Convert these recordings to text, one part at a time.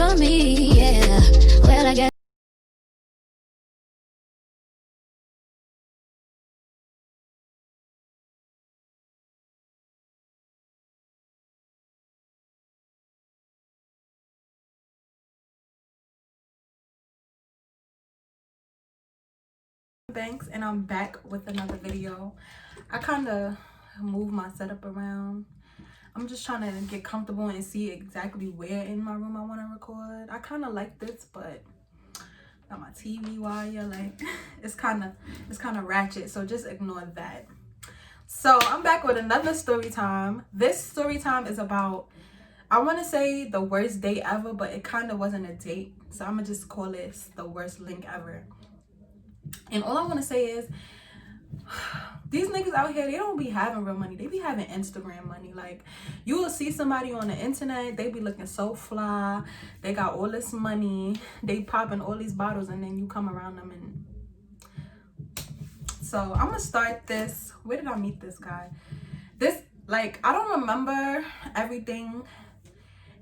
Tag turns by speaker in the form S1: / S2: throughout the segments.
S1: for me, yeah. Well, I guess.
S2: Thanks, and I'm back with another video. I kind of moved my setup around. I'm just trying to get comfortable and see exactly where in my room I want to record. I kind of like this, but got my TV wire, like it's kind of ratchet, so just ignore that. So I'm back with another story time. This story time is about, I want to say the worst date ever, but it kind of wasn't a date, so I'm gonna just call this the worst link ever. And all I want to say is, these niggas out here, they don't be having real money. They be having Instagram money. Like, you will see somebody on the internet, they be looking so fly, they got all this money, they popping all these bottles, and then you come around them. And so I'm gonna start this. Where did I meet this guy? This, like, I don't remember everything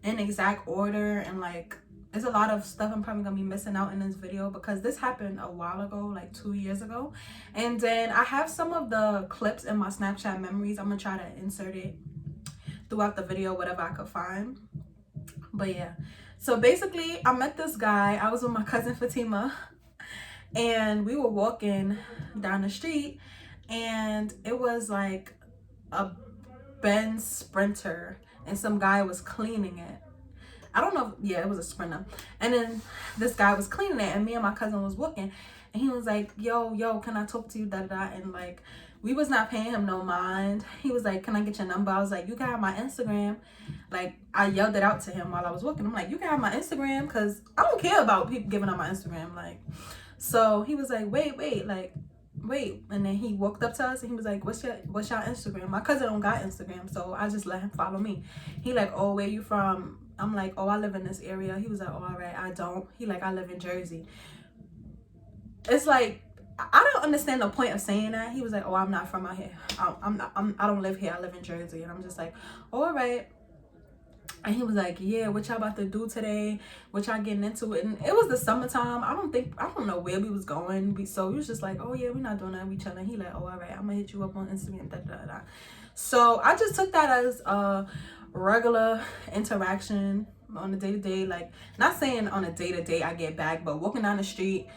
S2: in exact order, and like, there's a lot of stuff I'm probably gonna be missing out in this video because this happened a while ago, like 2 years ago. And then I have some of the clips in my Snapchat memories. I'm gonna try to insert it throughout the video, whatever I could find. But yeah, so basically I met this guy. I was with my cousin Fatima, and we were walking down the street, and it was like a Benz Sprinter, and some guy was cleaning it. I don't know. Yeah, it was a Sprinter. And then this guy was cleaning it, and me and my cousin was walking, and he was like, yo, can I talk to you, da da da. And like, we was not paying him no mind. He was like, can I get your number? I was like, you can have my Instagram. Like, I yelled it out to him while I was walking. I'm like, you can have my Instagram, because I don't care about people giving up my Instagram. Like, so he was like, wait, like, wait. And then he walked up to us, and he was like, what's your Instagram? My cousin don't got Instagram, so I just let him follow me. He like, oh, where you from? I'm like, oh, I live in this area. He was like, oh, all right, I don't. He like, I live in Jersey. It's like, I don't understand the point of saying that. He was like, oh, I'm not from out here. I don't live here. I live in Jersey. And I'm just like, oh, all right. And he was like, yeah, what y'all about to do today? What y'all getting into it? And it was the summertime. I don't know where we was going. So we was just like, oh yeah, we're not doing that. We chilling. He like, oh, all right, I'm gonna hit you up on Instagram. Da, da, da, da. So I just took that as a regular interaction on a day-to-day. Like, not saying on a day-to-day I get back, but walking down the street,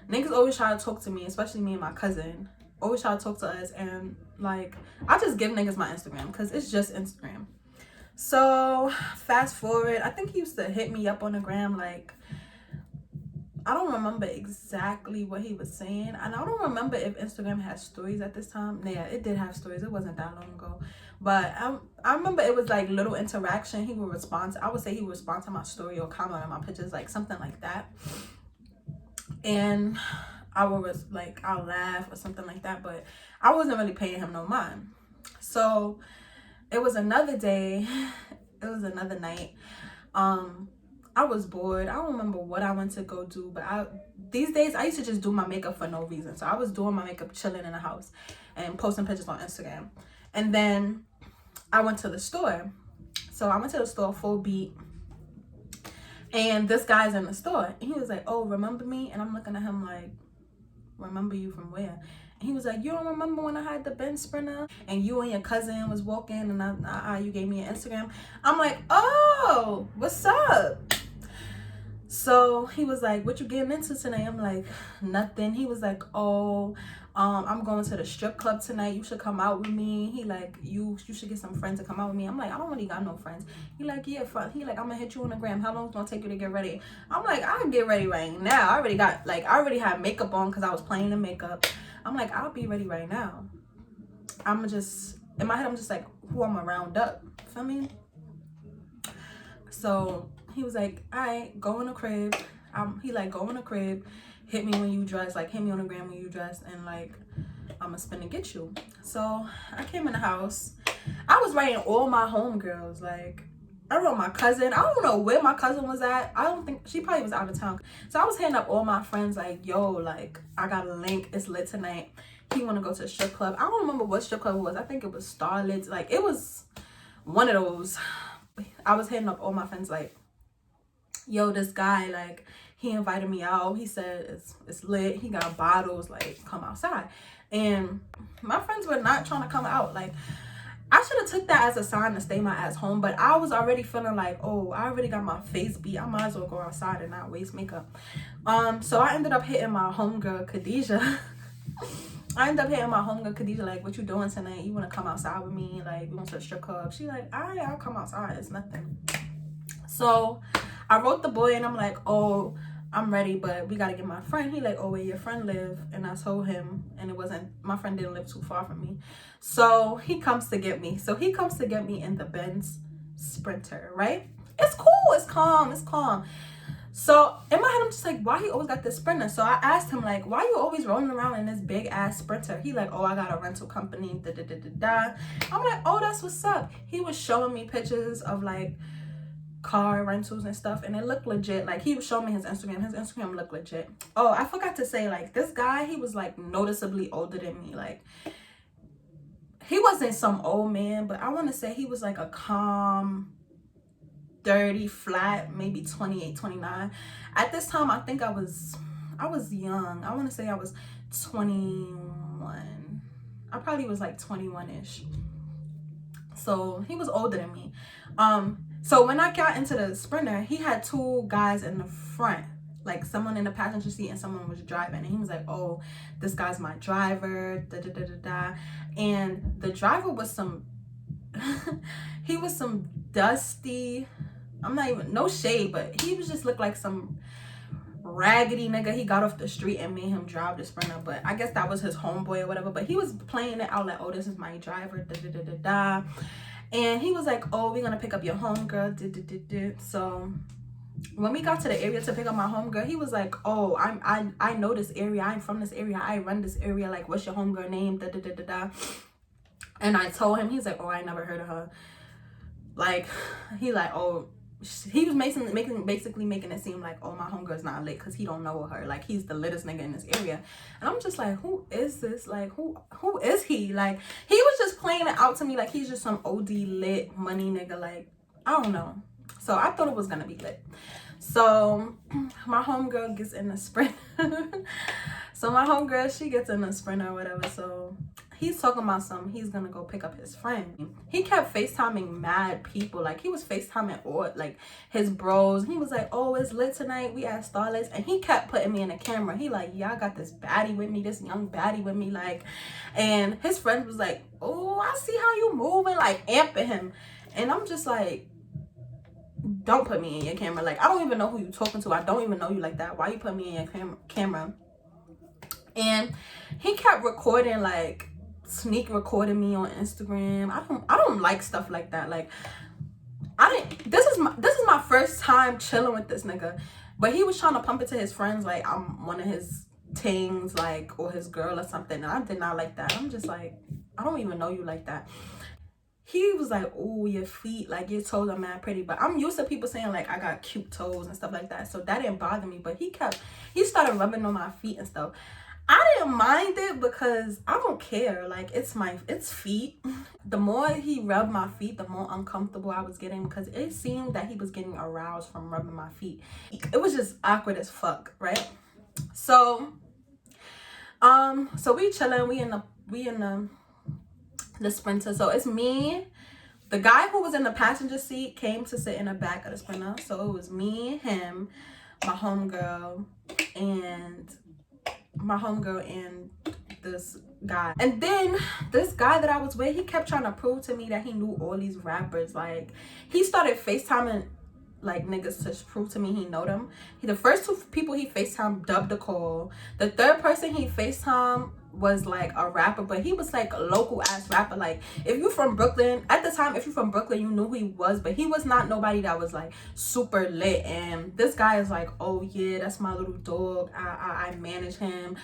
S2: niggas always try to talk to me, especially me and my cousin. Always try to talk to us. And like, I just give niggas my Instagram because it's just Instagram. So fast forward, I think he used to hit me up on the gram. Like, I don't remember exactly what he was saying, and I don't remember if Instagram had stories at this time. Yeah, it did have stories. It wasn't that long ago, but I remember it was like little interaction. He would respond to, I would say he would respond to my story or comment on my pictures, like something like that. And I would like, I'll laugh or something like that, but I wasn't really paying him no mind. So it was another day, it was another night. I was bored. I don't remember what I went to go do, but these days I used to just do my makeup for no reason. So I was doing my makeup, chilling in the house and posting pictures on Instagram. And then I went to the store. So I went to the store full beat, and this guy's in the store, and he was like, oh, remember me? And I'm looking at him like, remember you from where? And he was like, you don't remember when I had the Benz Sprinter and you and your cousin was walking, and you gave me an Instagram? I'm like, oh, what's up? So he was like, what you getting into tonight? I'm like, nothing. He was like, oh, I'm going to the strip club tonight. You should come out with me. He like, you should get some friends to come out with me. I'm like, I don't really got no friends. He like, yeah, fun. He like, I'm gonna hit you on the gram. How long it's gonna take you to get ready? I'm like, I can get ready right now. I already had makeup on because I was playing the makeup. I'm like, I'll be ready right now. I'm just, in my head, I'm just like, who I'm gonna round up. Feel me? So he was like, all right, go in the crib. He like, go in the crib, hit me when you dress, like hit me on the gram when you dress, and like, I'm gonna spin and get you. So I came in the house. I was writing all my homegirls. Like, I wrote my cousin. I don't know where my cousin was at. I don't think, she probably was out of town. So I was hitting up all my friends like, yo, like, I got a link. It's lit tonight. He want to go to a strip club. I don't remember what strip club it was. I think it was Starlit. Like, it was one of those. I was hitting up all my friends like, yo, this guy, like, he invited me out. He said it's lit. He got bottles, like, come outside. And my friends were not trying to come out. Like, I should have took that as a sign to stay my ass home, but I was already feeling like, oh, I already got my face beat. I might as well go outside and not waste makeup. So I ended up hitting my homegirl Khadijah. Like, what you doing tonight? You want to come outside with me? Like, we want to a strip club? She like, all right, I'll come outside. It's nothing. So I wrote the boy and I'm like, oh, I'm ready, but we got to get my friend. He like, oh, where your friend live? And I told him, and it wasn't, my friend didn't live too far from me. So he comes to get me. So he comes to get me in the Benz Sprinter, right? It's cool. It's calm. It's calm. So in my head, I'm just like, why he always got this Sprinter? So I asked him, like, why you always rolling around in this big ass Sprinter? He like, oh, I got a rental company. Da, da, da, da, da. I'm like, oh, that's what's up. He was showing me pictures of like car rentals and stuff, and it looked legit. Like, he was showing me his Instagram looked legit. Oh, I forgot to say, like, this guy, he was like noticeably older than me. Like, he wasn't some old man, but I want to say he was like a calm 30 flat, maybe 28, 29. At this time, I think I was young. I want to say I was 21. I probably was like 21-ish. So he was older than me. So when I got into the Sprinter, he had two guys in the front, like someone in the passenger seat and someone was driving. And he was like, oh, this guy's my driver, da da da da da. And the driver was some he was some dusty, I'm not even, no shade, but he was just looked like some raggedy nigga. He got off the street and made him drive the Sprinter, but I guess that was his homeboy or whatever. But he was playing it out like, oh, this is my driver, da da da da da. And he was like, oh, we're gonna pick up your homegirl, da da da da. So when we got to the area to pick up my homegirl, he was like, oh, I know this area, I'm from this area, I run this area, like, what's your homegirl name, da da da da da. And I told him, he's like, oh, I never heard of her. Like, he like, oh, he was basically making it seem like, oh, my homegirl's not lit because he don't know her. Like, he's the littest nigga in this area. And I'm just like, who is this? Like, who is he? Like, he was just playing it out to me like he's just some OD lit money nigga. Like, I don't know. So I thought it was gonna be lit. So my homegirl gets in the Sprinter. So my homegirl, she gets in the Sprinter or whatever. So he's talking about he's gonna go pick up his friend. He kept FaceTiming mad people. Like, he was FaceTiming all, like, his bros. He was like, oh, it's lit tonight, we at Starlets. And he kept putting me in the camera. He like, yeah, I got this baddie with me, this young baddie with me, like. And his friend was like, oh, I see how you moving, like, amping him. And I'm just like, don't put me in your camera. Like, I don't even know who you talking to. I don't even know you like that. Why you put me in your camera? And he kept recording, like, sneak recording me on Instagram. I don't like stuff like that. Like, this is my first time chilling with this nigga. But he was trying to pump it to his friends like I'm one of his tings, like, or his girl or something. And I did not like that. I'm just like, I don't even know you like that. He was like, oh, your feet, like, your toes are mad pretty. But I'm used to people saying, like, I got cute toes and stuff like that. So that didn't bother me. But he started rubbing on my feet and stuff. I didn't mind it because I don't care. Like, it's feet. The more he rubbed my feet, the more uncomfortable I was getting because it seemed that he was getting aroused from rubbing my feet. It was just awkward as fuck, right? So, so we chilling. We in the Sprinter. So it's me. The guy who was in the passenger seat came to sit in the back of the Sprinter. So it was me, him, my homegirl, and this guy. And then this guy that I was with, he kept trying to prove to me that he knew all these rappers. Like, he started FaceTiming like niggas to prove to me he know them. The first two people he FaceTime dubbed the call. The third person he FaceTime was like a rapper, but he was like a local ass rapper. Like, if you from Brooklyn at the time, if you from Brooklyn, you knew who he was, but he was not nobody that was like super lit. And this guy is like, oh yeah, that's my little dog, I manage him.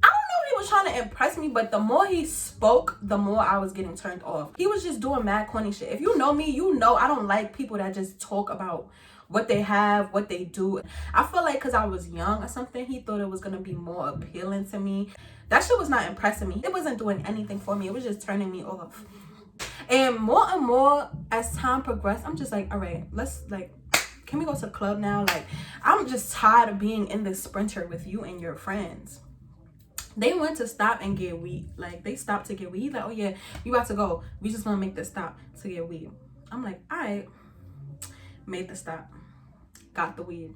S2: I don't know if he was trying to impress me, but the more he spoke, the more I was getting turned off. He was just doing mad corny shit. If you know me, you know I don't like people that just talk about what they have, what they do. I feel like because I was young or something, he thought it was gonna be more appealing to me. That shit was not impressing me. It wasn't doing anything for me. It was just turning me off. And more as time progressed, I'm just like, all right, let's like can we go to the club now? Like, I'm just tired of being in this sprinter with you and your friends. They went to stop and get weed. Like, they stopped to get weed. He's like, oh yeah, we about to go. We just gonna make this stop to get weed. I'm like, all right. Made the stop. Got the weed.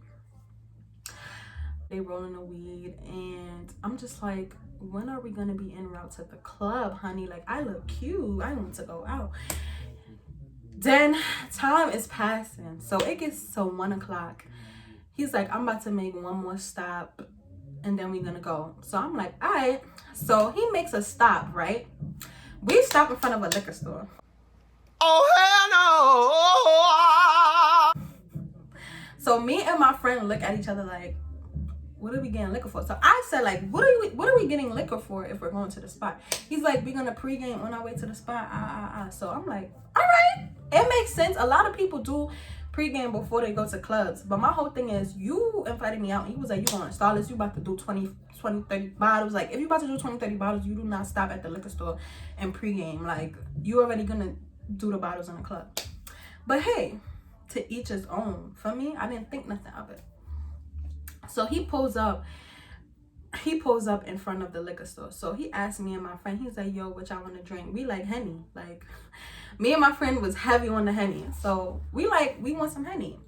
S2: They rolling the weed. And I'm just like, when are we gonna be en route to the club, honey? Like, I look cute. I want to go out. Then time is passing. So it gets to 1 o'clock. He's like, I'm about to make one more stop and then we're gonna go. So I'm like, all right. So he makes a stop, right? We stop in front of a liquor store. Oh, hell no. So me and my friend look at each other like, what are we getting liquor for? So I said, like, what are we getting liquor for if we're going to the spot? He's like, we're gonna pregame on our way to the spot. So I'm like, all right. It makes sense. A lot of people do pregame before they go to clubs. But my whole thing is, you invited me out and you was like, you going to Starlets, you about to do 20, 30 bottles. Like, if you about to do 20, 30 bottles, you do not stop at the liquor store and pregame. Like, you already gonna do the bottles in the club. But hey, to each his own. For me, I didn't think nothing of it. So he pulls up in front of the liquor store. So he asked me and my friend, he's like, yo, what y'all want to drink? We like Henny. Like, me and my friend was heavy on the Henny. So we want some Henny.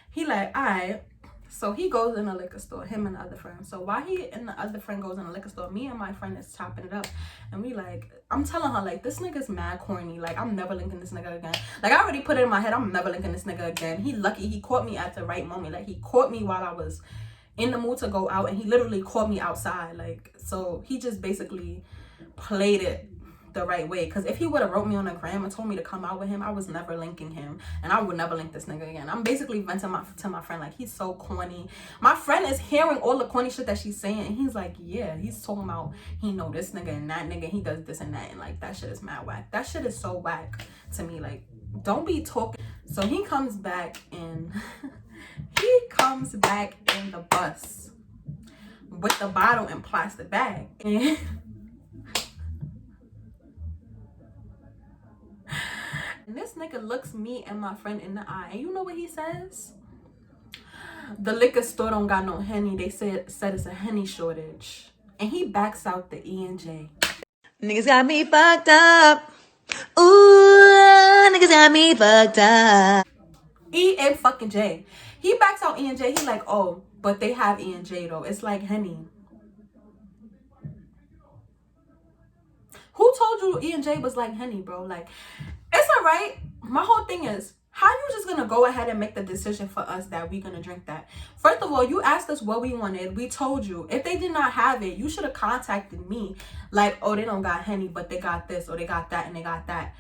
S2: He like, all right. So he goes in the liquor store, him and the other friend. So while he and the other friend goes in the liquor store, me and my friend is chopping it up. And we like, I'm telling her, like, this nigga's mad corny. Like, I'm never linking this nigga again. Like, I already put it in my head, I'm never linking this nigga again. He lucky he caught me at the right moment. Like, he caught me while I was in the mood to go out, and he literally caught me outside. Like, so he just basically played it the right way. Because if he would have wrote me on a gram and told me to come out with him, I was never linking him, and I would never link this nigga again. I'm basically venting to my friend, like, he's so corny. My friend is hearing all the corny shit that she's saying, and he's like, yeah, he's talking about he know this nigga and that nigga, he does this and that, and like, that shit is mad whack. That shit is so whack to me. Like, don't be talking. So he comes back in the bus with the bottle and plastic bag. And this nigga looks me and my friend in the eye, and you know what he says? The liquor store don't got no Henny. They said it's a Henny shortage. And he backs out the E&J.
S3: Niggas got me fucked up. Ooh, niggas got me fucked up.
S2: E&J. He backs out E&J. He like, oh, but they have E&J though. It's like Henny. Who told you E&J was like Henny, bro? Like, it's alright. My whole thing is, how you just gonna go ahead and make the decision for us that we gonna drink that? First of all, you asked us what we wanted. We told you. If they did not have it, you should have contacted me. Like, oh, they don't got Henny, but they got this, or they got that, and they got that.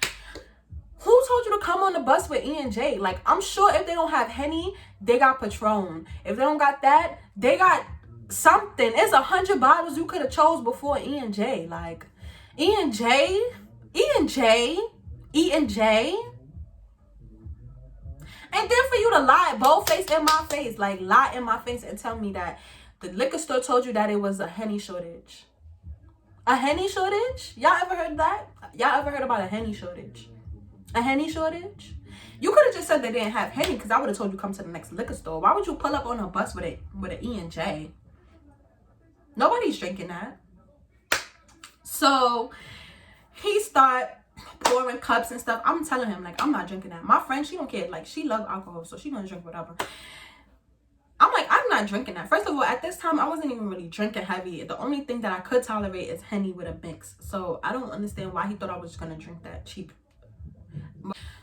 S2: Who told you to come on the bus with E&J? Like, I'm sure if they don't have Henny, they got Patron. If they don't got that, they got something. It's 100 bottles you could have chose before E&J. Like, E&J. And then for you to lie, bold-faced in my face, like, lie in my face and tell me that the liquor store told you that it was a Henny shortage. A Henny shortage? Y'all ever heard that? Y'all ever heard about a Henny shortage? A Henny shortage? You could have just said they didn't have Henny, because I would have told you come to the next liquor store. Why would you pull up on a bus with an E&J? Nobody's drinking that. So he start pouring cups and stuff. I'm telling him, like, I'm not drinking that. My friend, she don't care. Like, she loves alcohol, so she gonna drink whatever. I'm like, I'm not drinking that. First of all, at this time, I wasn't even really drinking heavy. The only thing that I could tolerate is Henny with a mix. So I don't understand why he thought I was just gonna drink that cheap.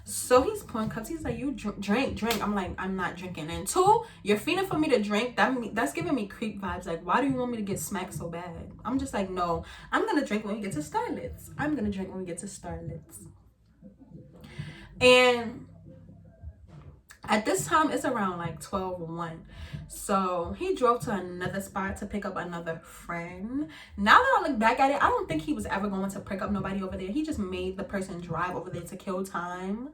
S2: So he's pouring cups. He's like, you drink. I'm like, I'm not drinking. And two, you're feeding for me to drink. That's giving me creep vibes. Like, why do you want me to get smacked so bad? I'm just like, no, I'm gonna drink when we get to Starlets. And at this time, it's around like 12:01. So he drove to another spot to pick up another friend. Now that I look back at it, I don't think he was ever going to pick up nobody over there. He just made the person drive over there to kill time.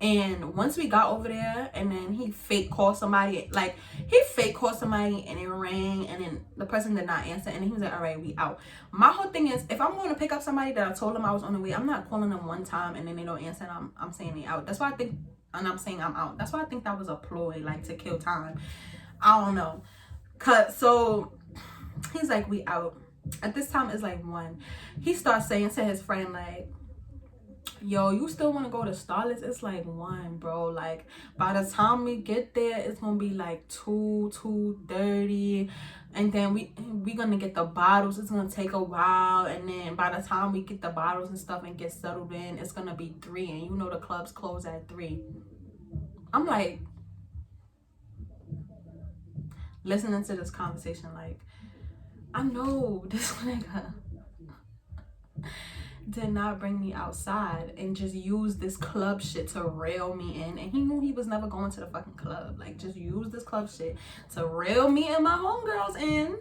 S2: And once we got over there, and then he fake called somebody, like he fake called somebody, and it rang, and then the person did not answer, and then he was like, all right, we out. My whole thing is, if I'm going to pick up somebody that I told them I was on the way, I'm not calling them one time and then they don't answer, and I'm saying they out. That's why I think, and I'm saying I'm out. That's why I think that was a ploy, like to kill time. I don't know. So he's like, we out. At this time it's like 1. He starts saying to his friend, like, yo, you still want to go to Starlets? It's like 1, bro. Like, by the time we get there, it's gonna be like 2:30, and then we gonna get the bottles. It's gonna take a while, and then by the time we get the bottles and stuff and get settled in, it's gonna be 3, and you know the clubs close at 3. I'm like listening to this conversation, like, I know this nigga did not bring me outside and just use this club shit to rail me in, and he knew he was never going to the fucking club. Like, just use this club shit to rail me and my homegirls in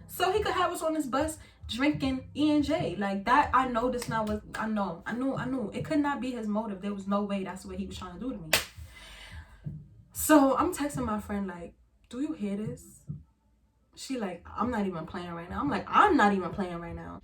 S2: so he could have us on this bus drinking E&J. Like, that, I know this not what I knew it could not be his motive. There was no way that's what he was trying to do to me. So I'm texting my friend, like, do you hear this? She like, I'm not even playing right now. I'm like, I'm not even playing right now.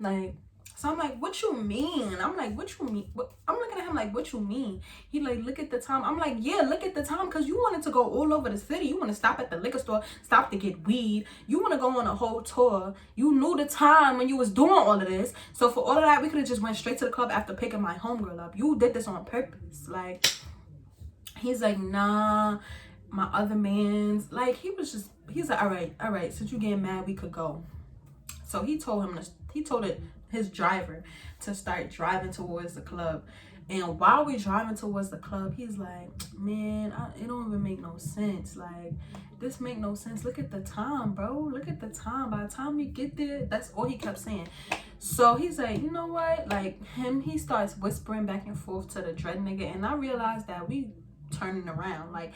S2: Like, so I'm like, what you mean? I'm like, what you mean? I'm looking at him like, what you mean? He like, look at the time. I'm like, yeah, look at the time, because you wanted to go all over the city. You want to stop at the liquor store, stop to get weed. You want to go on a whole tour. You knew the time when you was doing all of this. So for all of that, we could have just went straight to the club after picking my homegirl up. You did this on purpose. Like, he's like, nah, my other man's, like, he's like, all right, since you getting mad, we could go. So he told his driver to start driving towards the club. And while we're driving towards the club, he's like, man, it don't even make no sense. Like, this make no sense. Look at the time, bro. Look at the time. By the time we get there, that's all he kept saying. So he's like, you know what? Like, he starts whispering back and forth to the dread nigga. And I realized that we turning around. Like,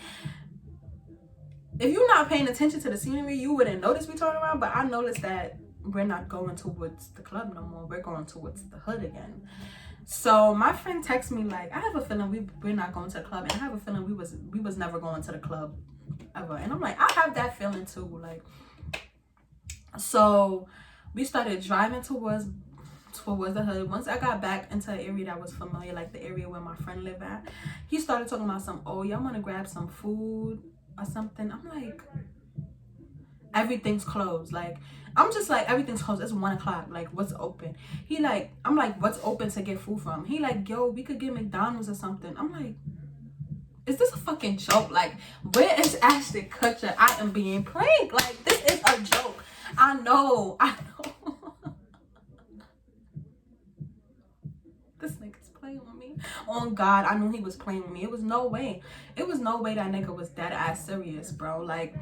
S2: if you're not paying attention to the scenery, you wouldn't notice we turn around. But I noticed that we're not going towards the club no more. We're going towards the hood again. So my friend texts me like, I have a feeling we're not going to the club, and I have a feeling we was never going to the club ever. And I'm like, I have that feeling too. Like, so we started driving towards the hood. Once I got back into an area that was familiar, like the area where my friend lived at, he started talking about y'all want to grab some food or something. I'm like, everything's closed. Like, I'm just like, everything's closed. It's 1 o'clock. Like, what's open? I'm like, what's open to get food from? He like, yo, we could get McDonald's or something. I'm like, is this a fucking joke? Like, where is Ashton Kutcher? I am being pranked. Like, this is a joke. I know. This nigga's playing with me. On God, I knew he was playing with me. It was no way that nigga was that ass serious, bro. Like,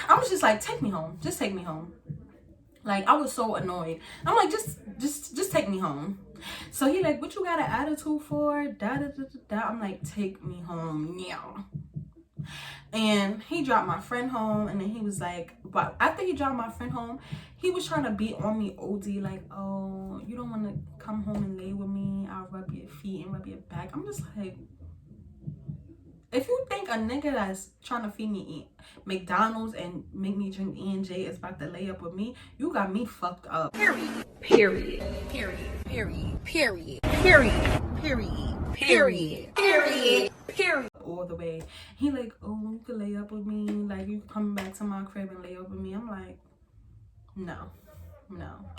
S2: I was just like, take me home. Just take me home. Like, I was so annoyed. I'm like, just take me home. So he like, what you got an attitude for? Da da da da da. I'm like, take me home now. And he dropped my friend home, and then he was like, but after he dropped my friend home, he was trying to beat on me OD, like, oh, you don't want to come home and lay with me? I'll rub your feet and rub your back. I'm just like, if you think a nigga that's trying to feed me McDonald's and make me drink E&J is about to lay up with me, you got me fucked up. Period. All the way. He like, oh, you could lay up with me. Like, you coming back to my crib and lay up with me. I'm like, no,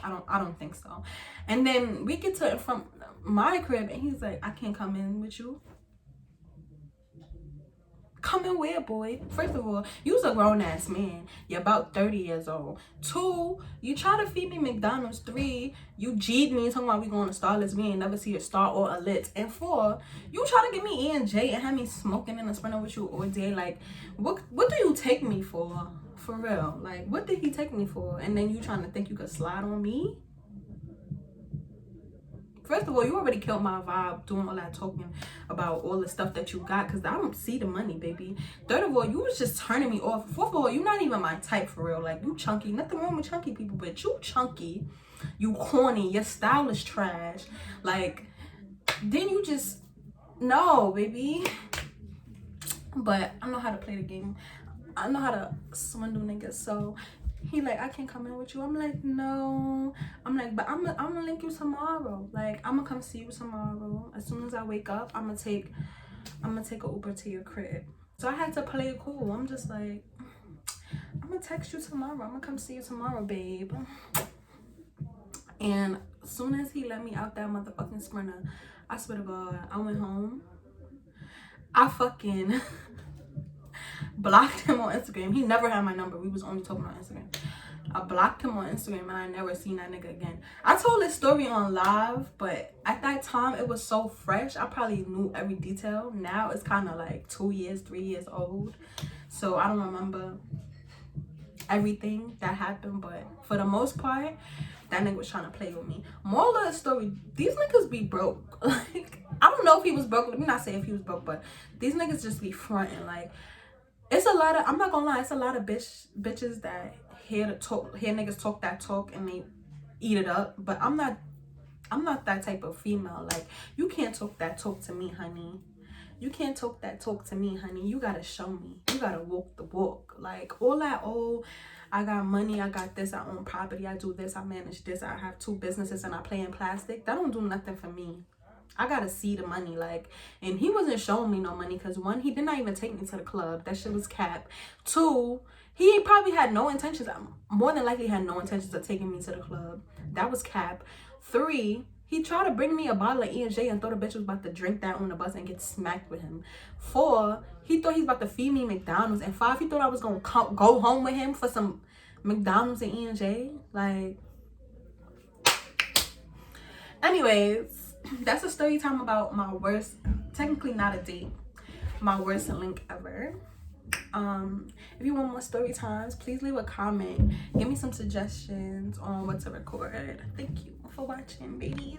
S2: I don't think so. And then we get to from my crib, and he's like, I can't come in with you. Come in where, boy? First of all, you's a grown-ass man. You're about 30 years old. 2, you try to feed me McDonald's. 3, you G'd me talking about we going to Starlets. We ain't never see a Star or a Lit. And 4, you try to give me E&J and have me smoking in a sprinter with you all day. Like, what do you take me for? For real. Like, what did he take me for? And then you trying to think you could slide on me? First of all, you already killed my vibe doing all that talking about all the stuff that you got, because I don't see the money, baby. Third of all, you was just turning me off. Fourth of all, you're not even my type for real. Like, you chunky. Nothing wrong with chunky people, but you chunky. You corny. Your style is trash. Like, then you just... No, baby. But I know how to play the game. I know how to swindle niggas. So... He like, I can't come in with you. I'm like, no. I'm like, but I'm gonna link you tomorrow. Like, I'm gonna come see you tomorrow. As soon as I wake up, I'm gonna take an Uber to your crib. So I had to play it cool. I'm just like, I'm gonna text you tomorrow. I'm gonna come see you tomorrow, babe. And as soon as he let me out that motherfucking Sprinter, I swear to God, I went home. I fucking blocked him on Instagram. He never had my number. We was only talking on Instagram. I blocked him on Instagram and I never seen that nigga again. I told this story on live, but at that time it was so fresh. I probably knew every detail. Now it's kind of like 2 years, 3 years old. So I don't remember everything that happened, but for the most part, that nigga was trying to play with me. Moral of the story, these niggas be broke. Like, I don't know if he was broke. Let me not say if he was broke, but these niggas just be fronting. Like, it's a lot of, I'm not gonna lie, it's a lot of bitches that hear niggas talk that talk and they eat it up. But I'm not that type of female. Like, you can't talk that talk to me, honey. You can't talk that talk to me, honey. You gotta show me. You gotta walk the walk. Like, all that, oh, I got money, I got this, I own property, I do this, I manage this, I have 2 businesses and I play in plastic. That don't do nothing for me. I gotta see the money. Like, and he wasn't showing me no money because 1, he did not even take me to the club. That shit was cap. 2, he probably had no intentions, more than likely had no intentions of taking me to the club. That was cap. 3, he tried to bring me a bottle of E&J and thought the bitch was about to drink that on the bus and get smacked with him. 4, he thought he was about to feed me McDonald's. And 5, he thought I was gonna go home with him for some McDonald's and E&J. Like, anyways, that's a story time about my worst, technically not a date, my worst link ever. If you want more story times, please leave a comment. Give me some suggestions on what to record. Thank you for watching, babies.